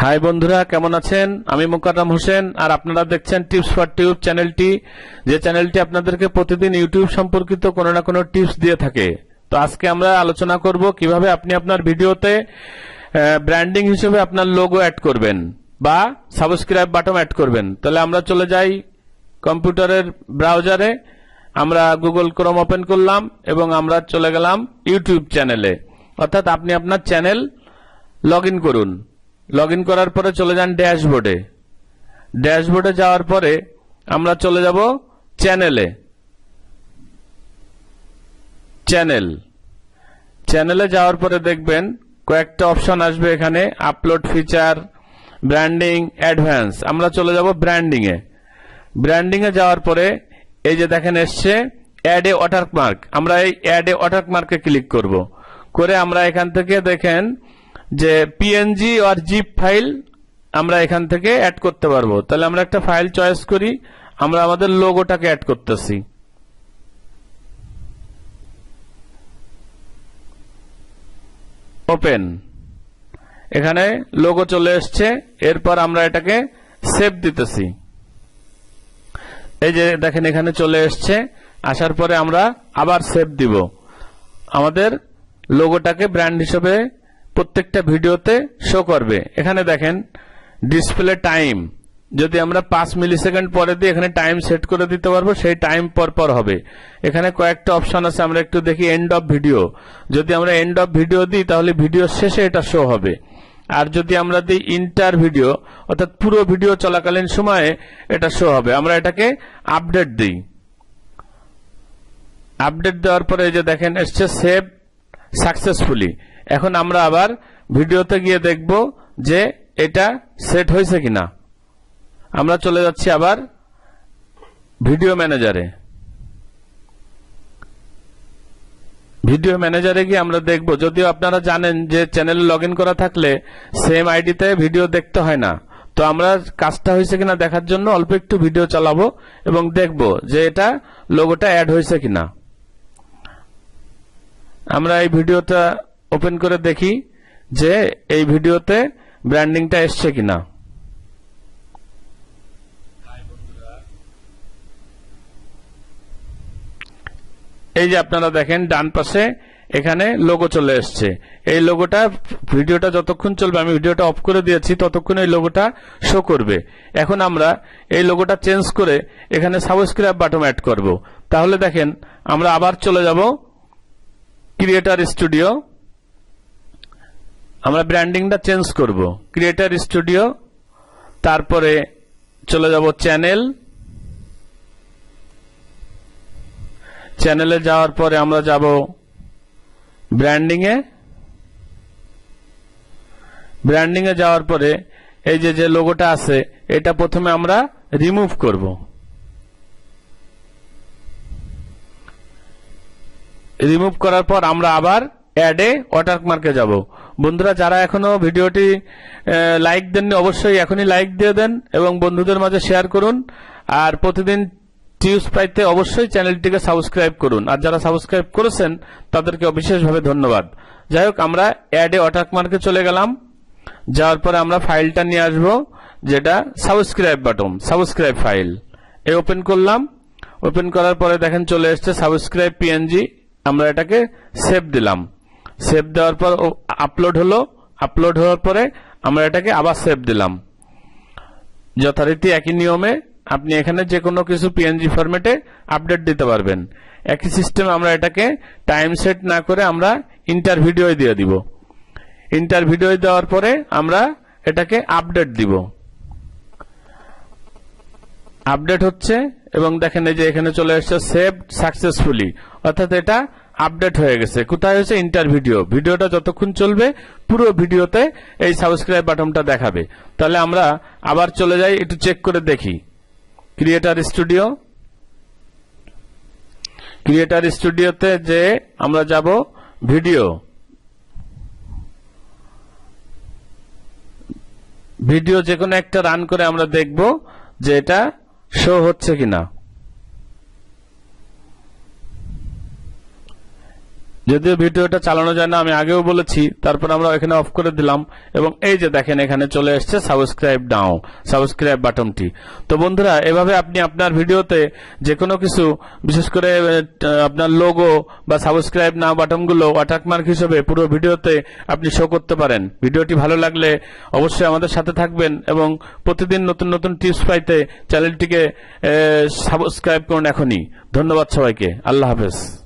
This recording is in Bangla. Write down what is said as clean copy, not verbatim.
হাই বন্ধুরা, কেমন আছেন? আমি মোকাররম হোসেন আর আপনারা দেখছেন টিপস ফর টিউব চ্যানেলটি, যে চ্যানেলটি আপনাদেরকে প্রতিদিন ইউটিউব সম্পর্কিত কোনো না কোনো টিপস দিয়ে থাকে। তো আজকে আমরা আলোচনা করব কিভাবে আপনি আপনার ভিডিওতে ব্র্যান্ডিং হিসেবে আপনার লোগো অ্যাড করবেন বা সাবস্ক্রাইব বাটন অ্যাড করবেন। তাহলে আমরা চলে যাই কম্পিউটারের ব্রাউজারে, আমরা গুগল ক্রোম ওপেন করলাম এবং আমরা চলে গেলাম ইউটিউব চ্যানেলে। অর্থাৎ আপনি আপনার চ্যানেল লগ ইন করুন। লগ ইন করার পরে চলে যান ড্যাশবোর্ডে। ড্যাশবোর্ডে যাওয়ার পরে আমরা চলে যাব চ্যানেলে। চ্যানেলে যাওয়ার পরে দেখবেন কয়েকটা অপশন আসবে এখানে, আপলোড ফিচার, ব্র্যান্ডিং, অ্যাডভান্স। আমরা চলে যাব ব্র্যান্ডিং এ। ব্র্যান্ডিং এ যাওয়ার পরে এই যে দেখেন এসছে অ্যাড এ ওয়াটারমার্ক। আমরা এই অ্যাড এ ওয়াটারমার্কে ক্লিক করব। করে আমরা এখান থেকে দেখেন যে পিএনজি আর জিপ ফাইল আমরা এখান থেকে অ্যাড করতে পারবো। তাহলে আমরা একটা ফাইল চয়েস করি, আমরা আমাদের লোগোটাকে অ্যাড করতেছি। ওপেন, এখানে লোগো চলে এসছে। এরপর আমরা এটাকে সেভ দিতেছি। এই যে দেখেন এখানে চলে এসছে। আসার পরে আমরা আবার সেভ দিব। আমাদের লোগোটাকে ব্র্যান্ড হিসেবে প্রত্যেকটা ভিডিওতে শো করবে। এখানে দেখেন ডিসপ্লে টাইম, যদি আমরা 5 মিলিসেকেন্ড পরে দিই এখানে টাইম সেট করে দিতে পারবো, সেই টাইম পর পর হবে। এখানে কয়েকটা অপশন আছে, আমরা একটু দেখি। এন্ড অফ ভিডিও, যদি আমরা এন্ড অফ ভিডিও দিই তাহলে ভিডিও শেষে এটা শো হবে। আর যদি আমরা দিই ইন্টার ভিডিও, অর্থাৎ পুরো ভিডিও চলাকালীন সময়ে এটা শো হবে। আমরা এটাকে আপডেট দিই। আপডেট দেওয়ার পরে এই যে দেখেন এসছে সেভ সাকসেসফুলি। এখন আমরা আবার ভিডিওতে গিয়ে দেখব যে এটা সেট হয়েছে কিনা। আমরা চলে যাচ্ছি আবার ভিডিও ম্যানেজারে। ভিডিও ম্যানেজারে গিয়ে আমরা দেখব, যদিও আপনারা জানেন যে চ্যানেলে লগ ইন করা থাকলে সেম আইডিতে ভিডিও দেখতে হয় না। তো আমরা কাজটা হয়েছে কিনা দেখার জন্য অল্প একটু ভিডিও চালাবো এবং দেখব যে এটা লোগোটা অ্যাড হয়েছে কিনা। আমরা এই ভিডিওটা ওপেন করে দেখি যে এই ভিডিওতে ব্র্যান্ডিংটা এসছে কিনা। এই যে আপনারা দেখেন ডান পাশে এখানে লোগো চলে এসছে। এই লোগোটা ভিডিওটা যতক্ষণ চলবে, আমি ভিডিওটা অফ করে দিয়েছি, ততক্ষণ এই লোগোটা শো করবে। এখন আমরা এই লোগোটা চেঞ্জ করে এখানে সাবস্ক্রাইব বাটন অ্যাড করব। তাহলে দেখেন আমরা আবার চলে যাব ক্রিয়েটর স্টুডিও। আমরা ব্র্যান্ডিংটা চেঞ্জ করব, ক্রিয়েটর স্টুডিও, তারপরে চলে যাব চ্যানেল। চ্যানেলে যাওয়ার পরে আমরা যাব ব্র্যান্ডিং এ। ব্র্যান্ডিং এ যাওয়ার পরে এই যে লোগোটা আছে এটা প্রথমে আমরা রিমুভ করব। রিমুভ করার পর আমরা আবার অ্যাড এ ওয়াটারমার্কে যাব। বন্ধুরা, যারা এখনো ভিডিওটি লাইক দেননি অবশ্যই এখনই লাইক দিয়ে দেন এবং বন্ধুদের মাঝে শেয়ার করুন। আর প্রতিদিন টিপস পাইতে অবশ্যই চ্যানেলটিকে সাবস্ক্রাইব করুন। আর যারা সাবস্ক্রাইব করেছেন তাদেরকে বিশেষভাবে ধন্যবাদ। যাই হোক, আমরা অ্যাড এ ওয়াটারমার্কে চলে গেলাম। যাওয়ার পরে আমরা ফাইলটা নিয়ে আসব, যেটা সাবস্ক্রাইব বাটন, সাবস্ক্রাইব ফাইল। এই ওপেন করলাম। ওপেন করার পরে দেখেন চলে এসছে সাবস্ক্রাইব পিএনজি। আমরা এটাকে সেভ দিলাম। সেভ দেওয়ার পর আপলোড হলো। আপলোড হওয়ার পরে আমরা এটাকে আবার সেভ দিলাম। যথারীতি একই নিয়মে আপনি এখানে যে কোনো কিছু পিএনজি ফরম্যাটে আপডেট দিতে পারবেন। একই সিস্টেমে আমরা এটাকে টাইম সেট না করে আমরা ইন্টার ভিডিও দিয়ে দিব। ইন্টার ভিডিও দেওয়ার পরে আমরা এটাকে আপডেট দিব। আপডেট হচ্ছে এবং দেখেন এই যে এখানে চলে এসেছে সেভ সাকসেসফুলি, অর্থাৎ এটা আপডেট হয়ে গেছে। কোথায় হয়েছে? Inter video. ভিডিওটা যতক্ষণ চলবে পুরো ভিডিওতে এই সাবস্ক্রাইব বাটনটা দেখাবে। তাহলে আমরা আবার চলে যাই, একটু চেক করে দেখি। Creator studio. ক্রিয়েটর স্টুডিওতে যে আমরা যাব ভিডিও। ভিডিও যে কোনো একটা রান করে আমরা দেখব যে এটা শো হচ্ছে কিনা। যদিও ভিডিওটা চালানো যায় না, আমি আগেও বলেছি, তারপর আমরা এখানে অফ করে দিলাম এবং এই যে দেখেন এখানে চলে এসছে সাবস্ক্রাইব নাও, সাবস্ক্রাইব বাটনটি। তো বন্ধুরা, এভাবে আপনি আপনার ভিডিওতে যে কোনো কিছু, বিশেষ করে আপনার লোগো বা সাবস্ক্রাইব নাও বাটনগুলো ওয়াটারমার্ক হিসেবে পুরো ভিডিওতে আপনি শো করতে পারেন। ভিডিওটি ভালো লাগলে অবশ্যই আমাদের সাথে থাকবেন এবং প্রতিদিন নতুন নতুন টিপস পাইতে চ্যানেলটিকে সাবস্ক্রাইব করুন এখনই। ধন্যবাদ সবাইকে, আল্লাহ হাফেজ।